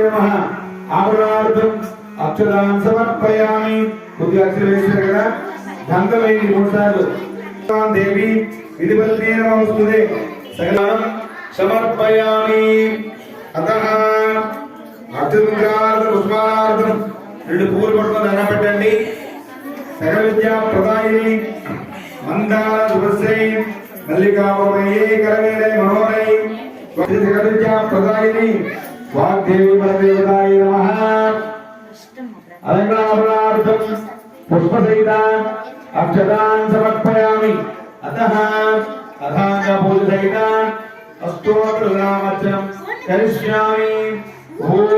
नमः आभरणार्थम् अक्षतान् समर्पयामि కొద్దిగా అక్షరేశ్వర కదా దంతమైని మూసాలు దేవి విధిపత్నే నమస్తుతే సకలం సమర్పయామి అతః అర్ధముద్రార్థ పుష్పార్థం రెండు పూలు పట్టుకొని దండం పెట్టండి సకల విద్యా ప్రదాయిని మందార దుర్సై మల్లికావమయే కరవేలై మనోరై సకల విద్యా ప్రదాయిని వాగ్దేవి బలదేవతాయ నమః अलंकरणार्थम पुष्पसहितान् अक्षतान् समर्पयामि अतः अथांग पूजसहितान् अष्टोत्तरनामर्चनं करिष्यामि ओम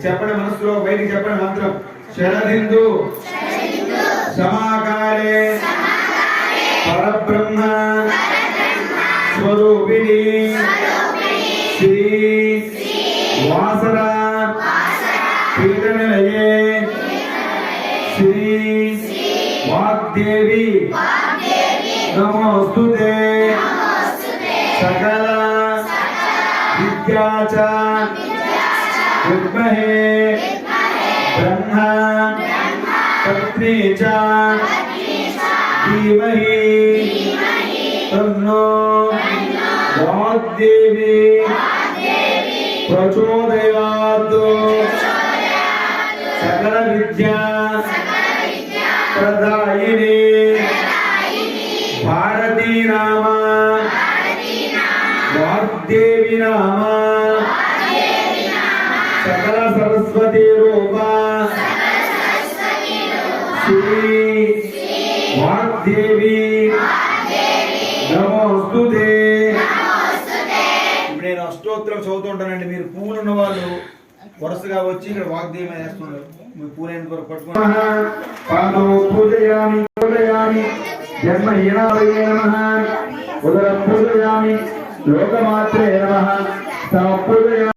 చెప్పండి మనసులో బయటికి చెప్పండి మంత్రం శరదిందు సమాకారే పరబ్రహ్మ స్వరూపిణి శ్రీ వాసరా పీఠనిలయే श्री वाग्देवी नमोस्तुते सकल विद्या च विद्महे ब्रह्मा पत्नी च धीमहि तन्नो वाग्देवी प्रचोदयात् सकल विद्या प्रदायिनी भारती नाम वाग्देवी नाम सकल सरस्वती रूप श्री वाग्देवी नमोस्तुते ఇప్పుడు నేను అష్టోత్తరం చదువుతుంటానండి మీరు పూలు ఉన్న వాళ్ళు వరుసగా వచ్చి ఇక్కడ వాగ్దేవి వేస్తున్నారు మీ పూలైన కొరకు పట్టుకుని పాదో పూజయామి పూజయామి జన్మహీనాయ నమః ఉదర పూజయామి లోకమాత్రే నమః తం పూజయామి